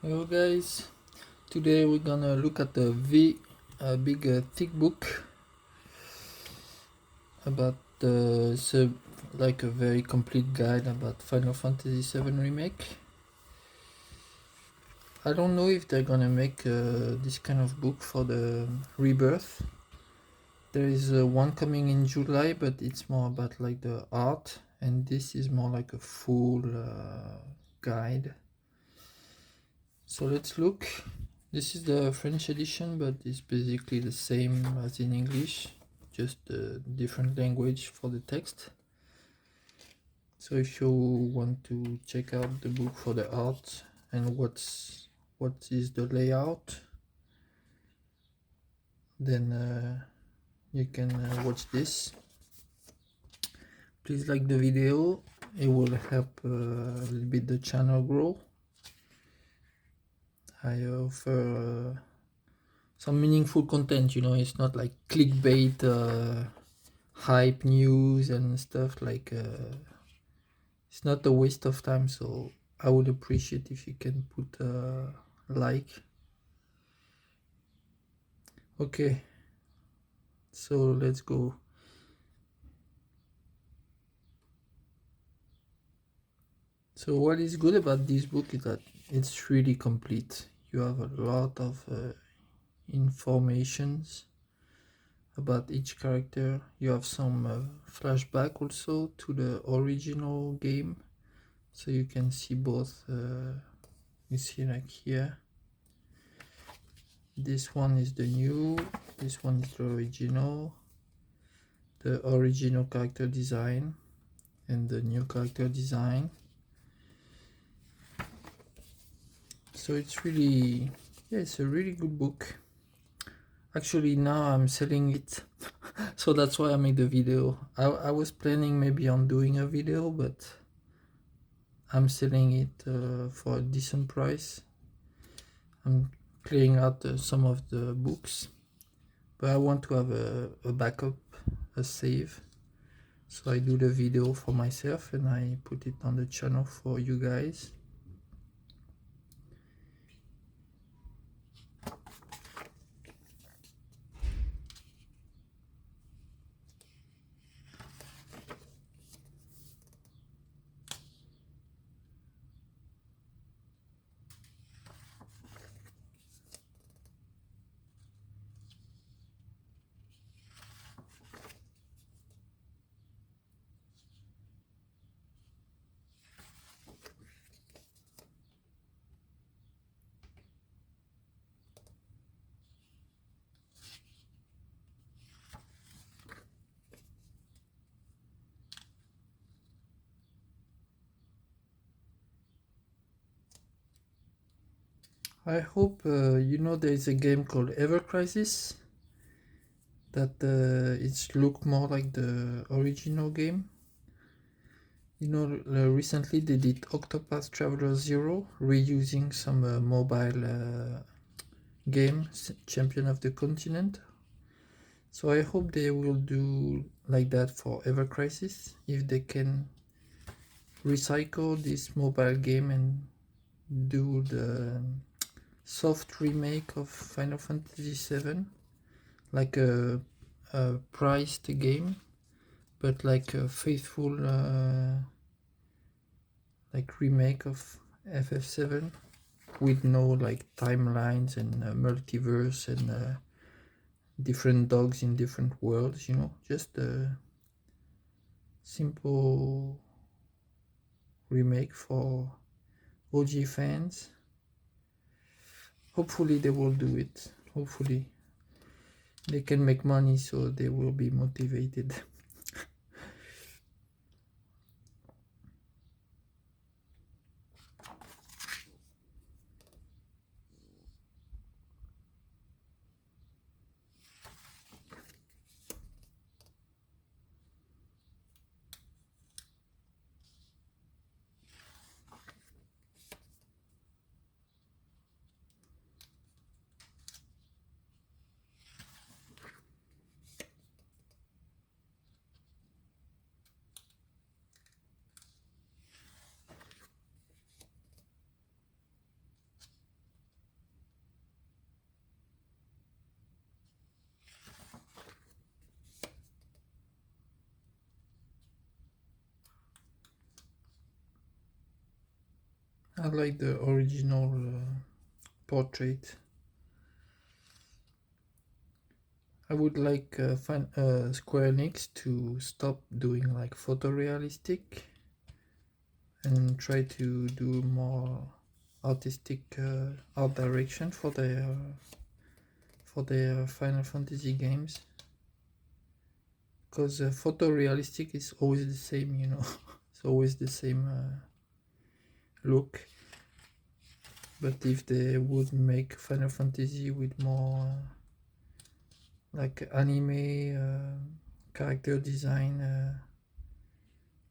Hello guys, today we're gonna look at a big thick book about like a very complete guide about Final Fantasy VII Remake. I don't know if they're gonna make this kind of book for the Rebirth. There is one coming in July, but it's more about like the art, and this is more like a full guide. So let's look. This is the French edition, but it's basically the same as in English, just a different language for the text. So if you want to check out the book for the art and what is the layout, then you can watch this. Please like the video, it will help a little bit the channel grow. I offer some meaningful content, it's not like clickbait hype news and stuff. Like it's not a waste of time, so I would appreciate if you can put a like. Okay, so let's go. So what is good about this book is that it's really complete. You have a lot of informations about each character. You have some flashback also to the original game, so you can see both. You see like here, this one is the new, this one is the original character design and the new character design. So it's really, yeah, it's a really good book. Actually now I'm selling it so that's why I made the video. I was planning maybe on doing a video, but I'm selling it for a decent price. I'm clearing out some of the books, but I want to have a backup, a save. So I do the video for myself and I put it on the channel for you guys. I hope there is a game called Ever Crisis that it's look more like the original game. Recently they did Octopath Traveler 0, reusing some mobile game, Champion of the Continent. So I hope they will do like that for Ever Crisis, if they can recycle this mobile game and do the soft remake of Final Fantasy VII, like a priced game, but like a faithful like remake of FF7 with no like timelines and multiverse and different dogs in different worlds, just a simple remake for OG fans. Hopefully they will do it. Hopefully they can make money, so they will be motivated. I like the original portrait. I would like Square Enix to stop doing like photorealistic and try to do more artistic art direction for their Final Fantasy games, because photorealistic is always the same, you know. It's always the same look. But if they would make Final Fantasy with more like anime character design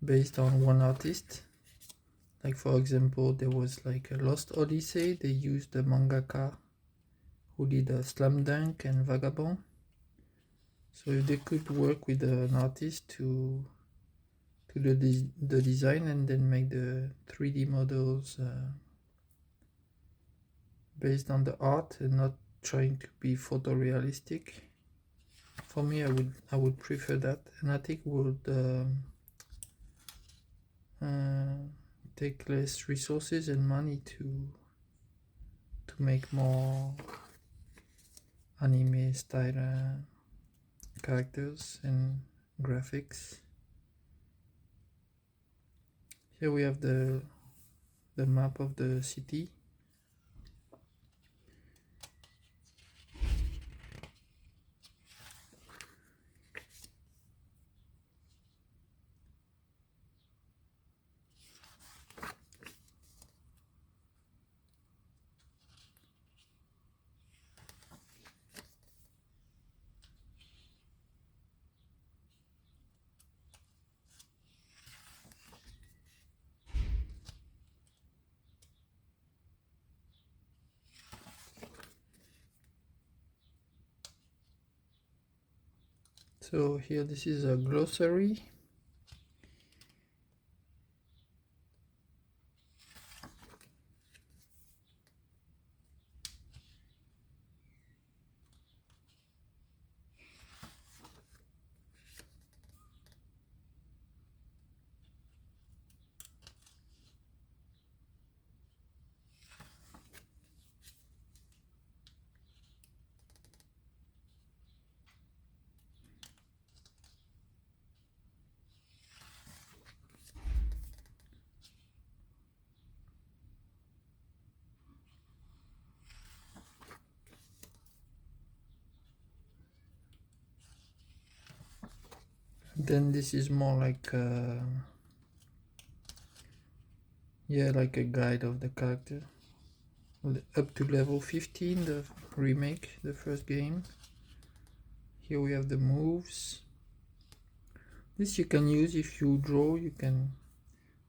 based on one artist, like for example there was like a Lost Odyssey, they used the mangaka who did Slam Dunk and Vagabond. So if they could work with an artist to do the design and then make the 3D models based on the art and not trying to be photorealistic, for me I would prefer that, and I think would take less resources and money to make more anime style characters and graphics. Here we have the map of the city. So here this is a glossary. Then this is more like like a guide of the character up to level 15, the remake, the first game. Here we have the moves. This you can use if you draw, you can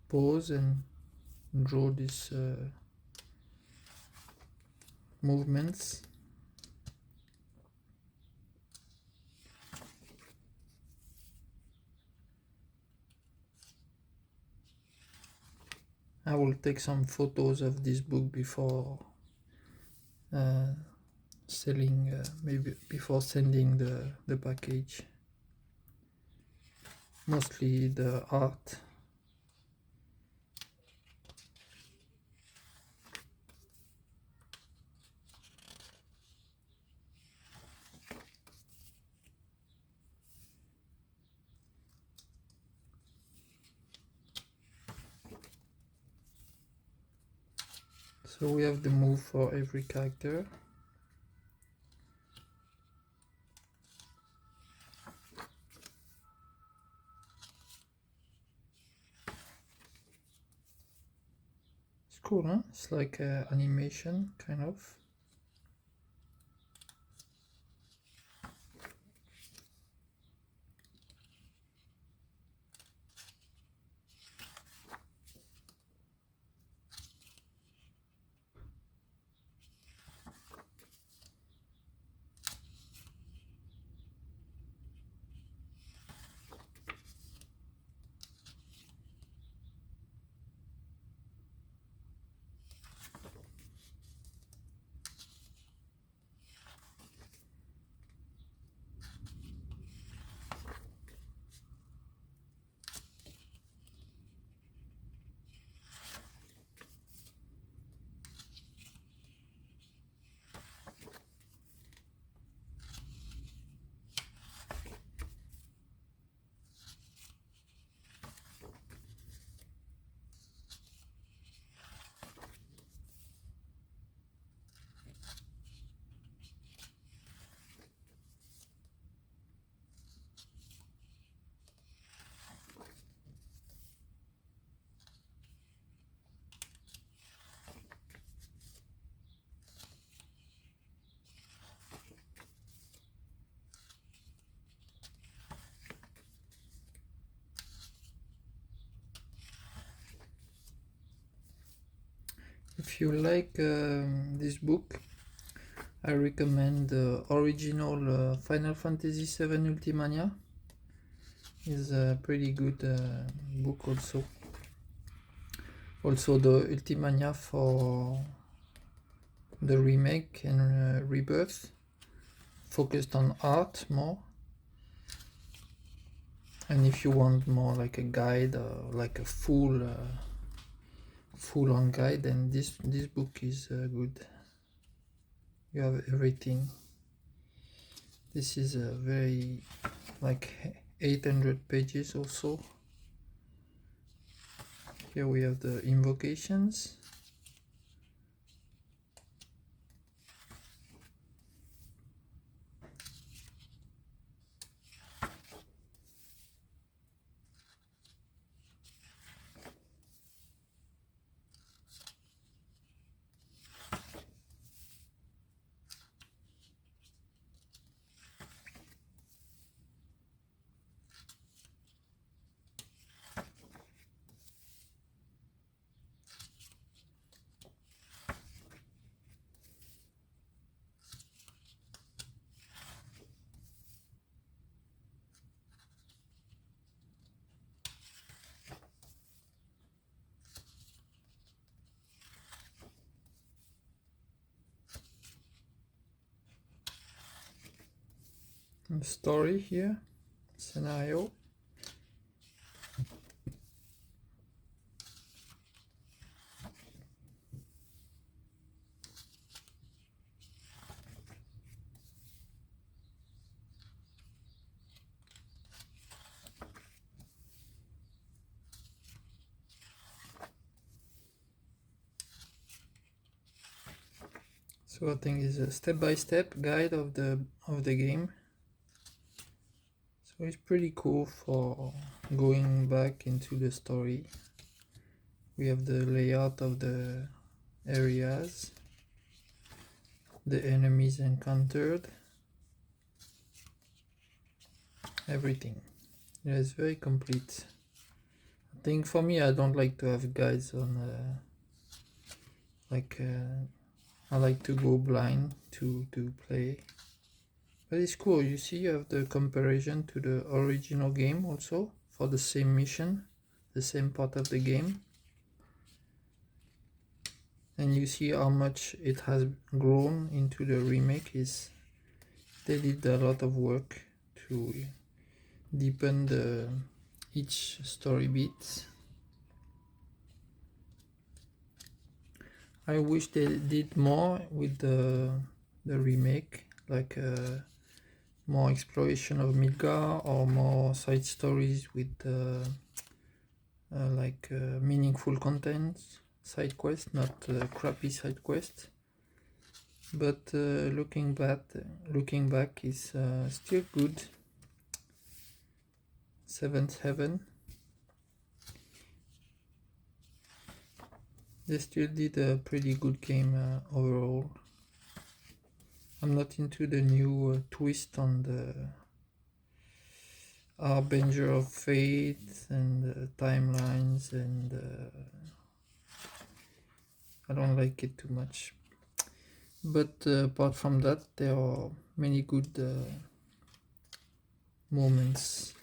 pause and draw these movements. I will take some photos of this book before selling, maybe before sending the package. Mostly the art. So we have the move for every character. It's cool, huh? It's like animation, kind of. If you like this book, I recommend the original Final Fantasy VII Ultimania. Is a pretty good book also. Also the Ultimania for the remake and rebirth, focused on art more. And if you want more like a guide or like a full-on guide, then this book is good. You have everything. This is a very like 800 pages or so. Here we have the invocations. Story here, scenario. So I think it's a step-by-step guide of the game. So it's pretty cool for going back into the story. We have the layout of the areas, the enemies encountered, everything. Yeah, it's very complete. I think for me, I don't like to have guides on I like to go blind to play. But it's cool, you see you have the comparison to the original game also for the same mission, the same part of the game. And you see how much it has grown into the remake. They did a lot of work to deepen each story beat. I wish they did more with the remake, like more exploration of Midgar or more side stories with meaningful content, side quest, not crappy side quest. But looking back is still good. Seventh Heaven. They still did a pretty good game overall. I'm not into the new twist on the Harbinger of Fate and timelines, and I don't like it too much. But apart from that, there are many good moments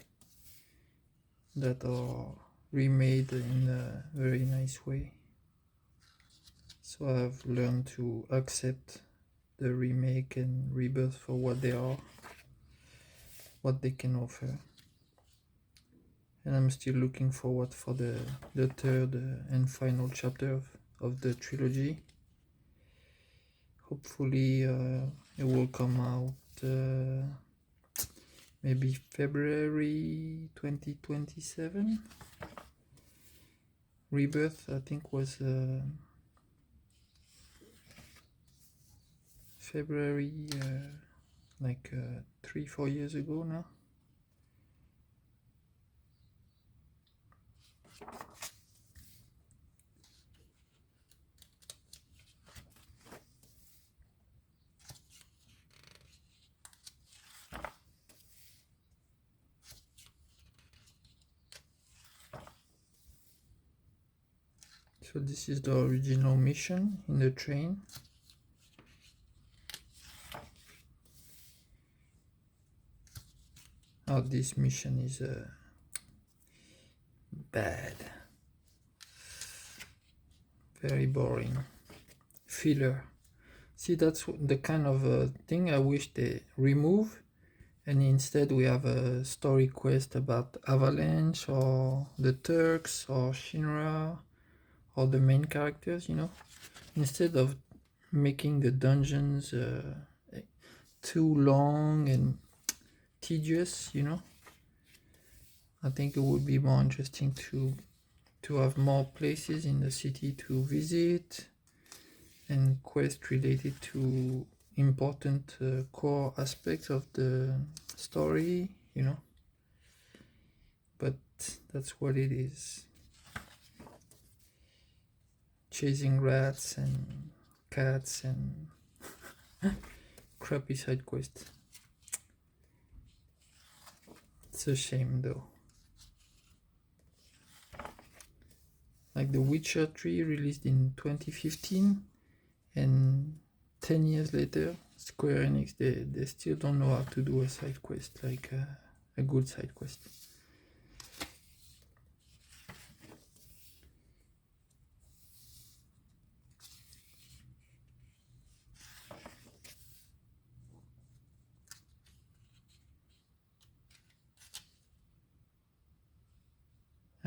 that are remade in a very nice way. So I've learned to accept the remake and rebirth for what they are, what they can offer. And I'm still looking forward for the third and final chapter of the trilogy. Hopefully it will come out maybe February 2027. Rebirth I think was February, 3-4 years ago now. So this is the original mission in the train. Oh, this mission is bad. Very boring. Filler. See, that's the kind of thing I wish they remove, and instead we have a story quest about Avalanche or the Turks or Shinra or the main characters, you know, instead of making the dungeons too long and tedious, you know. I think it would be more interesting to have more places in the city to visit and quests related to important core aspects of the story, you know. But that's what it is. Chasing rats and cats and crappy side quests. It's a shame though. Like The Witcher 3 released in 2015, and 10 years later Square Enix, they still don't know how to do a side quest, like a good side quest.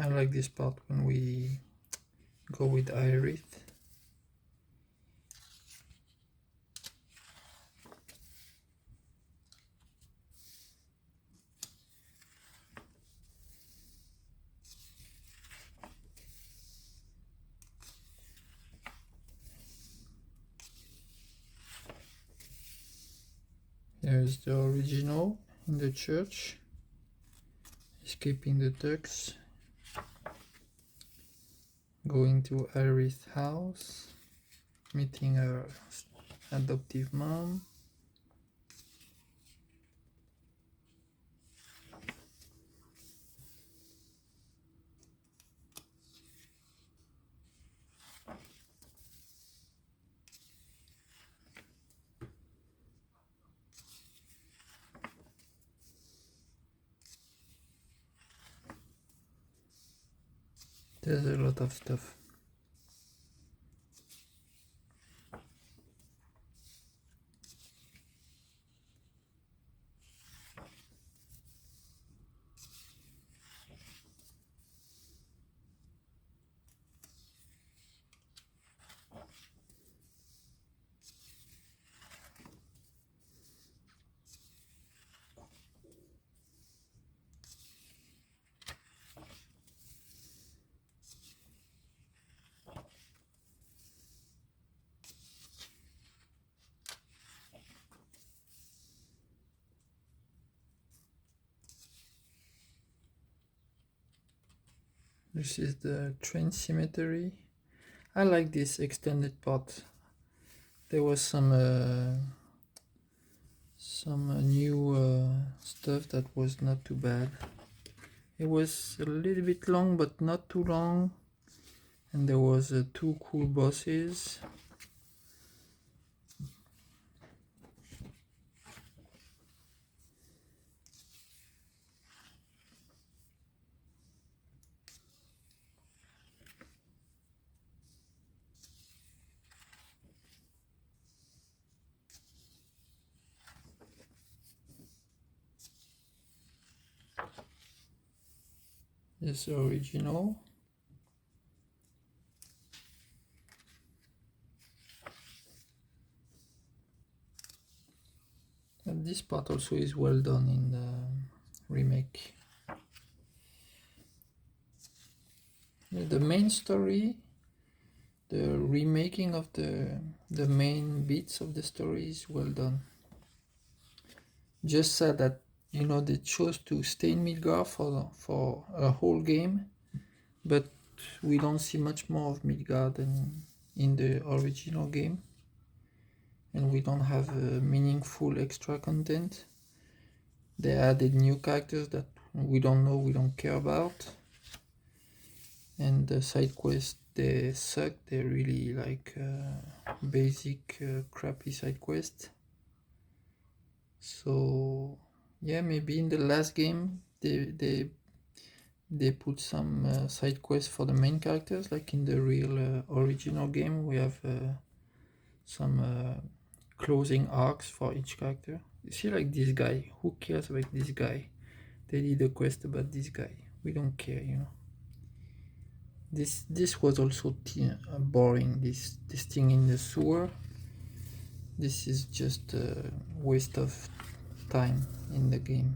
I like this part when we go with Iris. Here's the original in the church, escaping the Turks, going to Iris' house, meeting her adoptive mom. There's a lot of stuff. This is the train cemetery. I like this extended part. There was some new stuff that was not too bad. It was a little bit long, but not too long. And there was 2 cool bosses. This original. And this part also is well done in the remake. The main story, the remaking of the main bits of the story is well done. Just sad that, you know, they chose to stay in Midgar for a whole game, but we don't see much more of Midgar than in the original game, and we don't have meaningful extra content. They added new characters that we don't know, we don't care about, and the side quests they suck, they're really like basic crappy side quest. So yeah, maybe in the last game they put some side quests for the main characters, like in the real original game we have some closing arcs for each character. You see, like this guy, who cares about this guy? They did a quest about this guy, we don't care, you know. This was also boring, this thing in the sewer. This is just a waste of time in the game.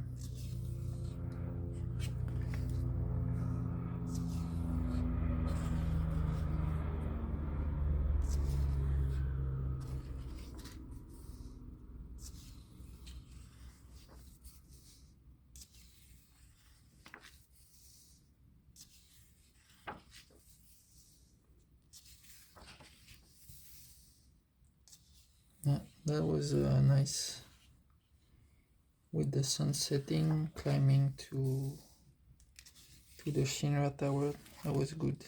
Yeah, that was nice. With the sun setting, climbing to the Shinra Tower, that was good.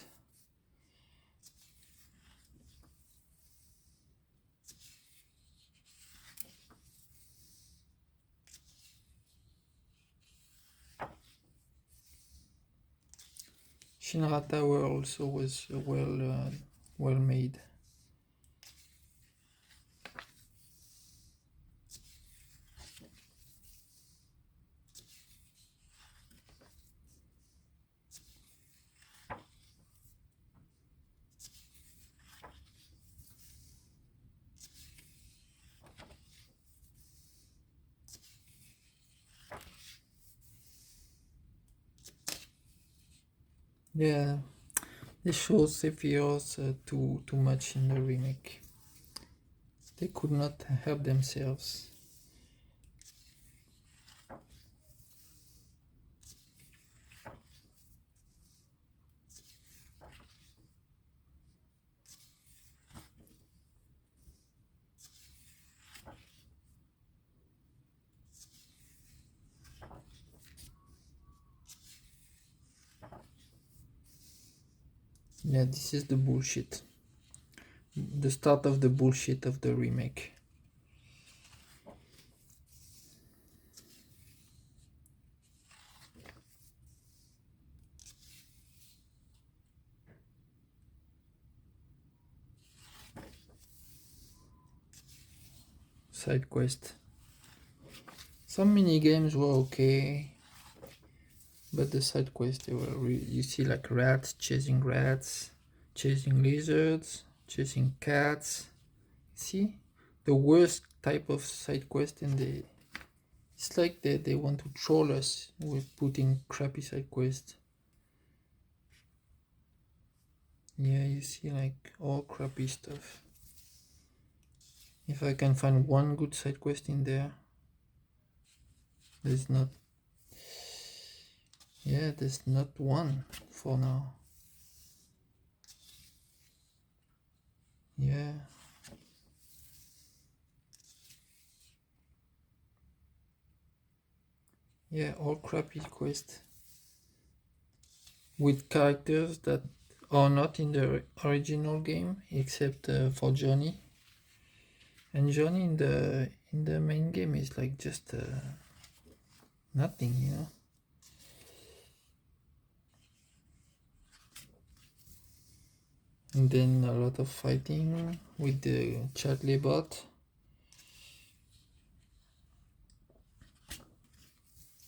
Shinra Tower also was well made. Yeah, they show Sephiroth too much in the remake. They could not help themselves. Yeah, this is the bullshit. The start of the bullshit of the remake. Side quest. Some mini games were okay, but the side quests, they were you see, like rats, chasing lizards, chasing cats. See, the worst type of side quest, and it's like they want to troll us with putting crappy side quests. Yeah, you see, like all crappy stuff. If I can find one good side quest in there, there's not. Yeah, there's not one for now. Yeah. Yeah, all crappy quests with characters that are not in the original game, except for Johnny. And Johnny in the main game is like just nothing, you know. And then a lot of fighting with the Chadley bot.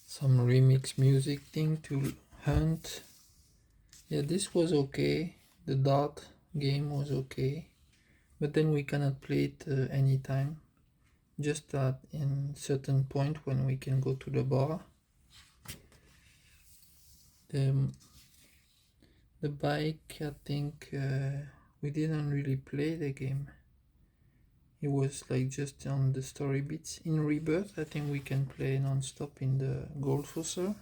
Some remix music thing to hunt. Yeah, this was okay. The dart game was okay. But then we cannot play it anytime. Just at in certain point when we can go to the bar. The bike, I think we didn't really play the game. It was like just on the story bits. In Rebirth, I think we can play non-stop in the Gold Saucer.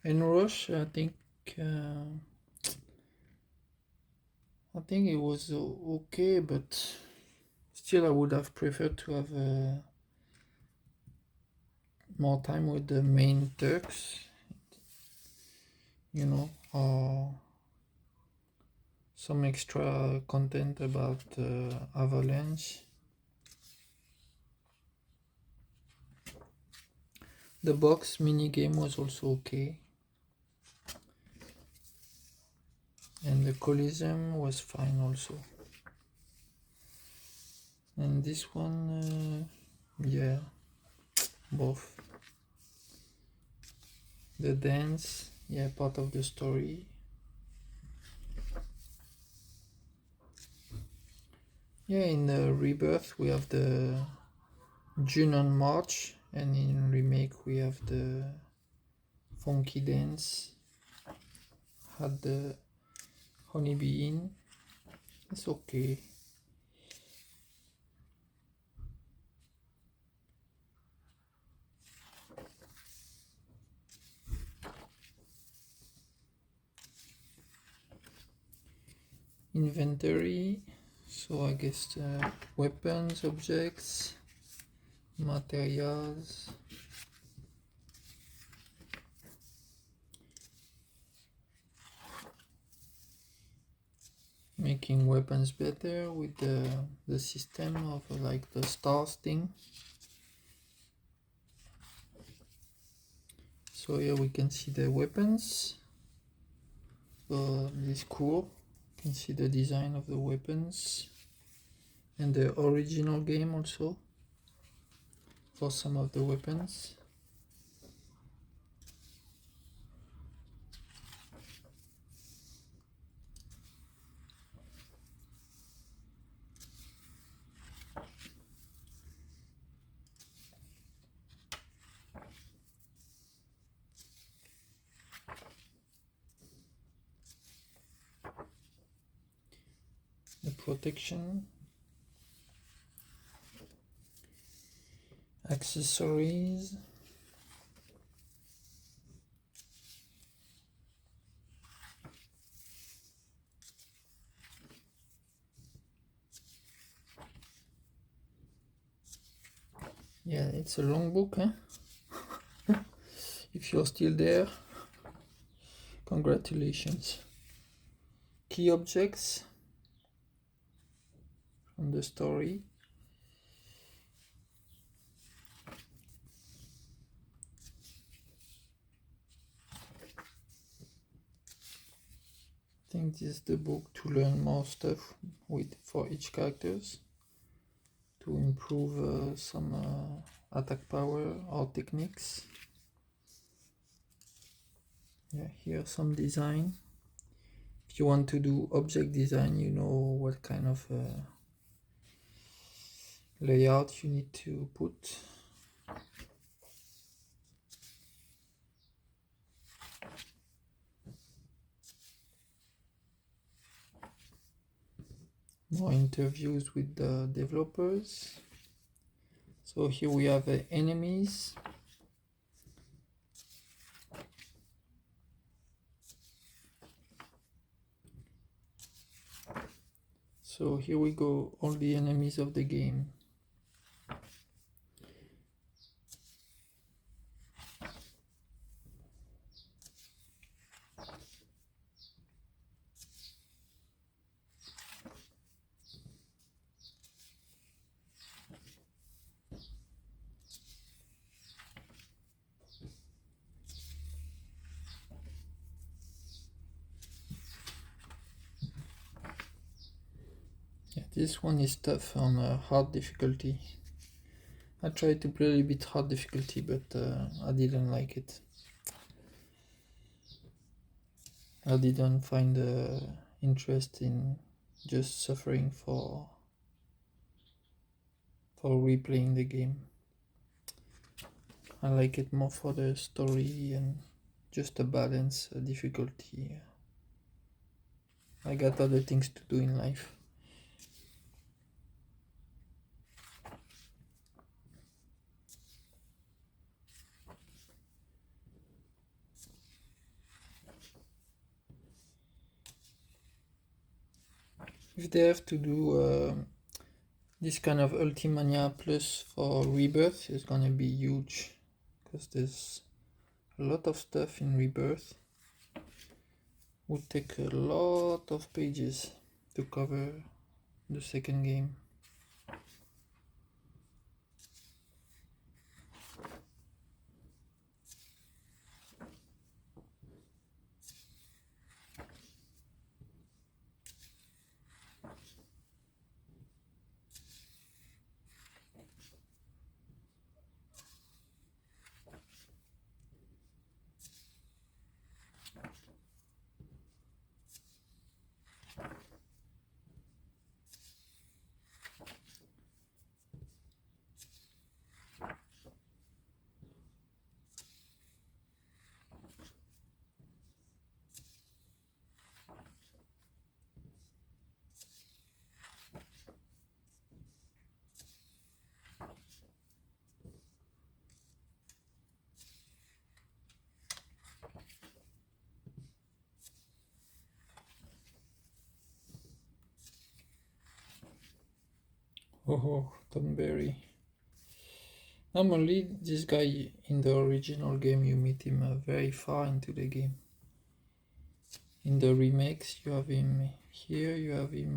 In Rush, I think it was okay, but still I would have preferred to have more time with the main Turks, or some extra content about Avalanche. The box minigame was also okay. And the Coliseum was fine also. And this one, yeah, both. The dance, yeah, part of the story. Yeah, in the Rebirth we have the June and March, and in Remake we have the Funky Dance. Had the Honeybee Inn. It's okay. Inventory, so I guess weapons, objects, materials. Making weapons better with the system of like the stars thing. So here we can see the weapons. So this is cool. You can see the design of the weapons and the original game also for some of the weapons. The protection, accessories, yeah, it's a long book, huh? If you're still there, congratulations. Key objects from the story. I think this is the book to learn more stuff for each characters, to improve some attack power or techniques. Yeah, here some design. If you want to do object design, you know what kind of layout you need to put. More interviews with the developers. So here we have enemies. So here we go, all the enemies of the game. Yeah, this one is tough on hard difficulty. I tried to play a little bit hard difficulty, but I didn't like it. I didn't find interest in just suffering for replaying the game. I like it more for the story and just a balance difficulty. I got other things to do in life. If they have to do this kind of Ultimania Plus for Rebirth, it's gonna be huge, because there's a lot of stuff in Rebirth. Would take a lot of pages to cover the second game. Oh, Thornberry. Normally, this guy in the original game, you meet him very far into the game. In the remakes, you have him here, you have him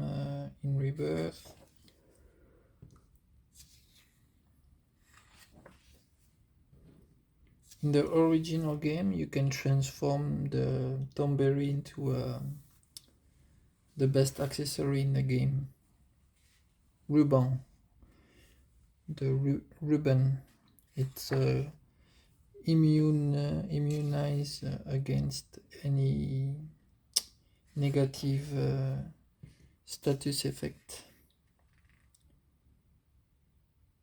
in Rebirth. In the original game, you can transform the Thornberry into the best accessory in the game. Ruban. The ribbon. It's immunize against any negative status effect.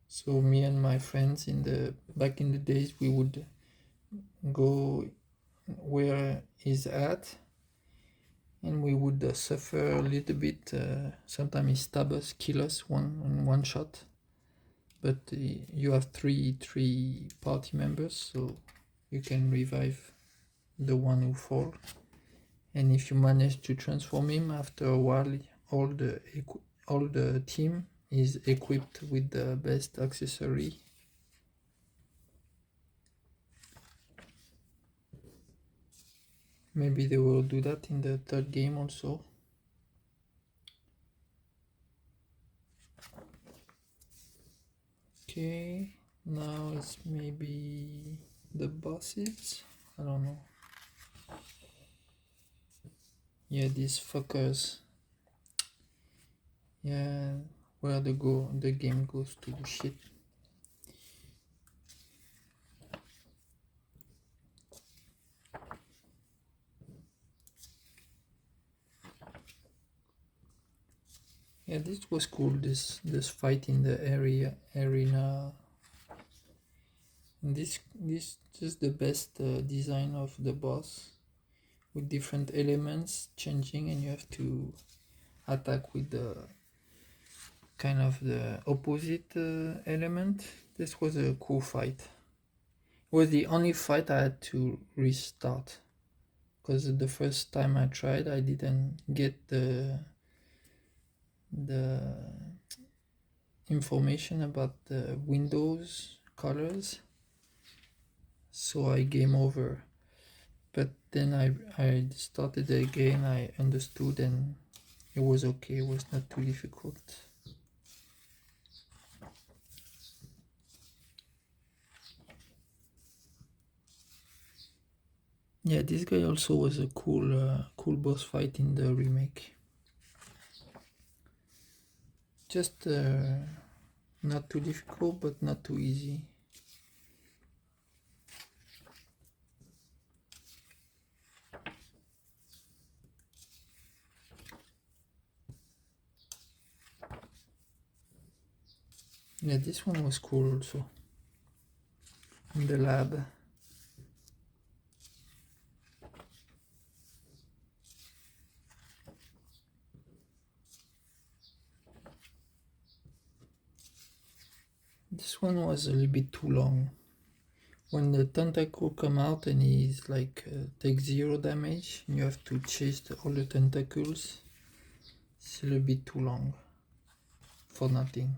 So me and my friends back in the days, we would go where he's at, and we would suffer a little bit. Sometimes he stab us, kill us in one shot. But you have three party members, so you can revive the one who fall. And if you manage to transform him, after a while, all the team is equipped with the best accessory. Maybe they will do that in the third game also. Okay, now it's maybe the bosses. I don't know. Yeah, these fuckers. Yeah, where the game goes to shit. Yeah, this was cool. This fight in the arena. And this is the best design of the boss, with different elements changing, and you have to attack with the kind of the opposite element. This was a cool fight. It was the only fight I had to restart, because the first time I tried, I didn't get the information about the Windows colors, so I game over. But then I started again, I understood, and it was okay. It was not too difficult. Yeah, this guy also was a cool boss fight in the remake. Just not too difficult, but not too easy. Yeah, this one was cool also. In the lab. This one was a little bit too long. When the tentacle come out and he's like takes 0 damage, and you have to chase all the tentacles. It's a little bit too long for nothing.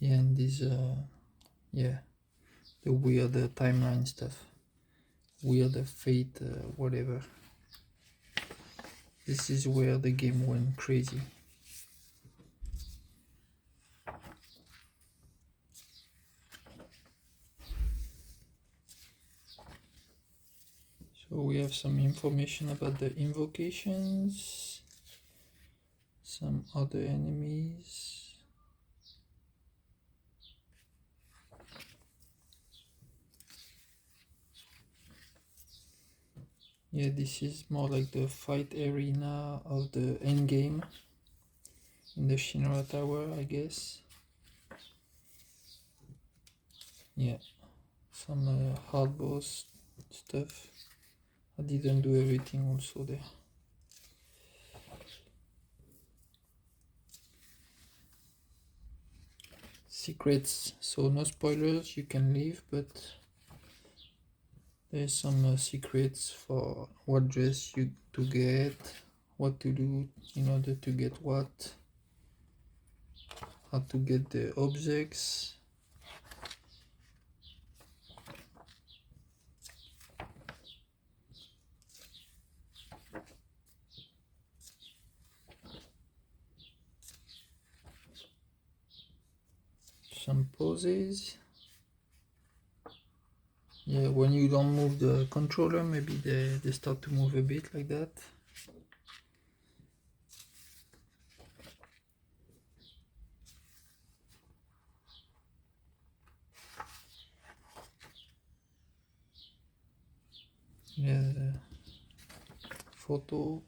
Yeah, and this yeah, the weird timeline stuff, weird fate, whatever. This is where the game went crazy. So we have some information about the invocations, some other enemies. Yeah, this is more like the fight arena of the end game in the Shinra Tower, I guess. Yeah, some hard boss stuff. I didn't do everything also there. Secrets, so no spoilers, you can leave, but there's some secrets for what dress you to get, what to do in order to get what, how to get the objects. Some poses. Yeah, when you don't move the controller, maybe they start to move a bit like that. Yeah, the photo,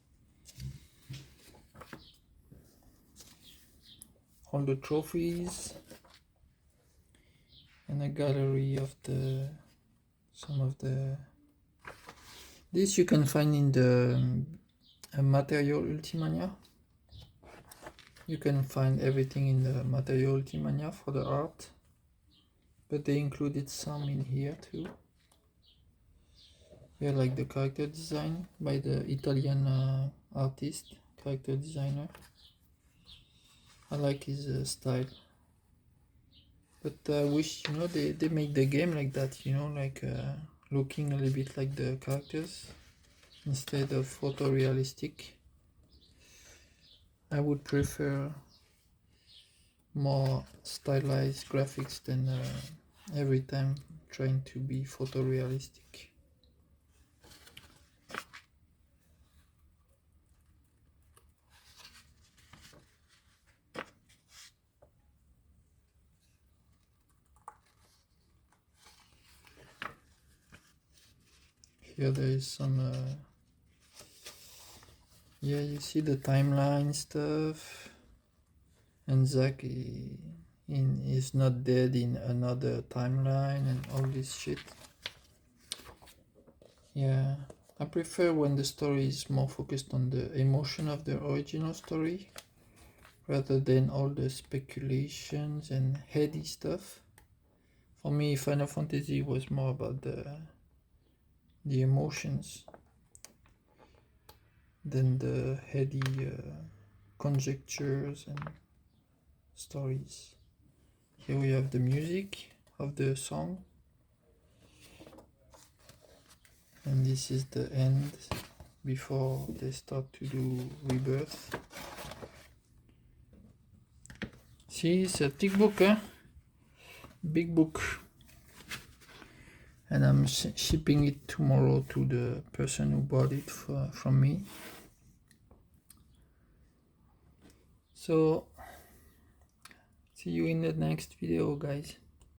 all the trophies, and a gallery of the some of the. This you can find in the material Ultimania. You can find everything in the material Ultimania for the art, but they included some in here too. Yeah, like the character design by the Italian artist, character designer. I like his style. But I wish, they make the game like that, like looking a little bit like the characters instead of photorealistic. I would prefer more stylized graphics than every time trying to be photorealistic. Here there is some yeah, you see the timeline stuff, and Zack is not dead in another timeline and all this shit. Yeah, I prefer when the story is more focused on the emotion of the original story rather than all the speculations and heady stuff. For me, Final Fantasy was more about the emotions than the heady conjectures and stories. Here we have the music of the song, and this is the end before they start to do Rebirth. See, it's a thick book, huh? Big book. And I'm shipping it tomorrow to the person who bought it from me. So, see you in the next video, guys.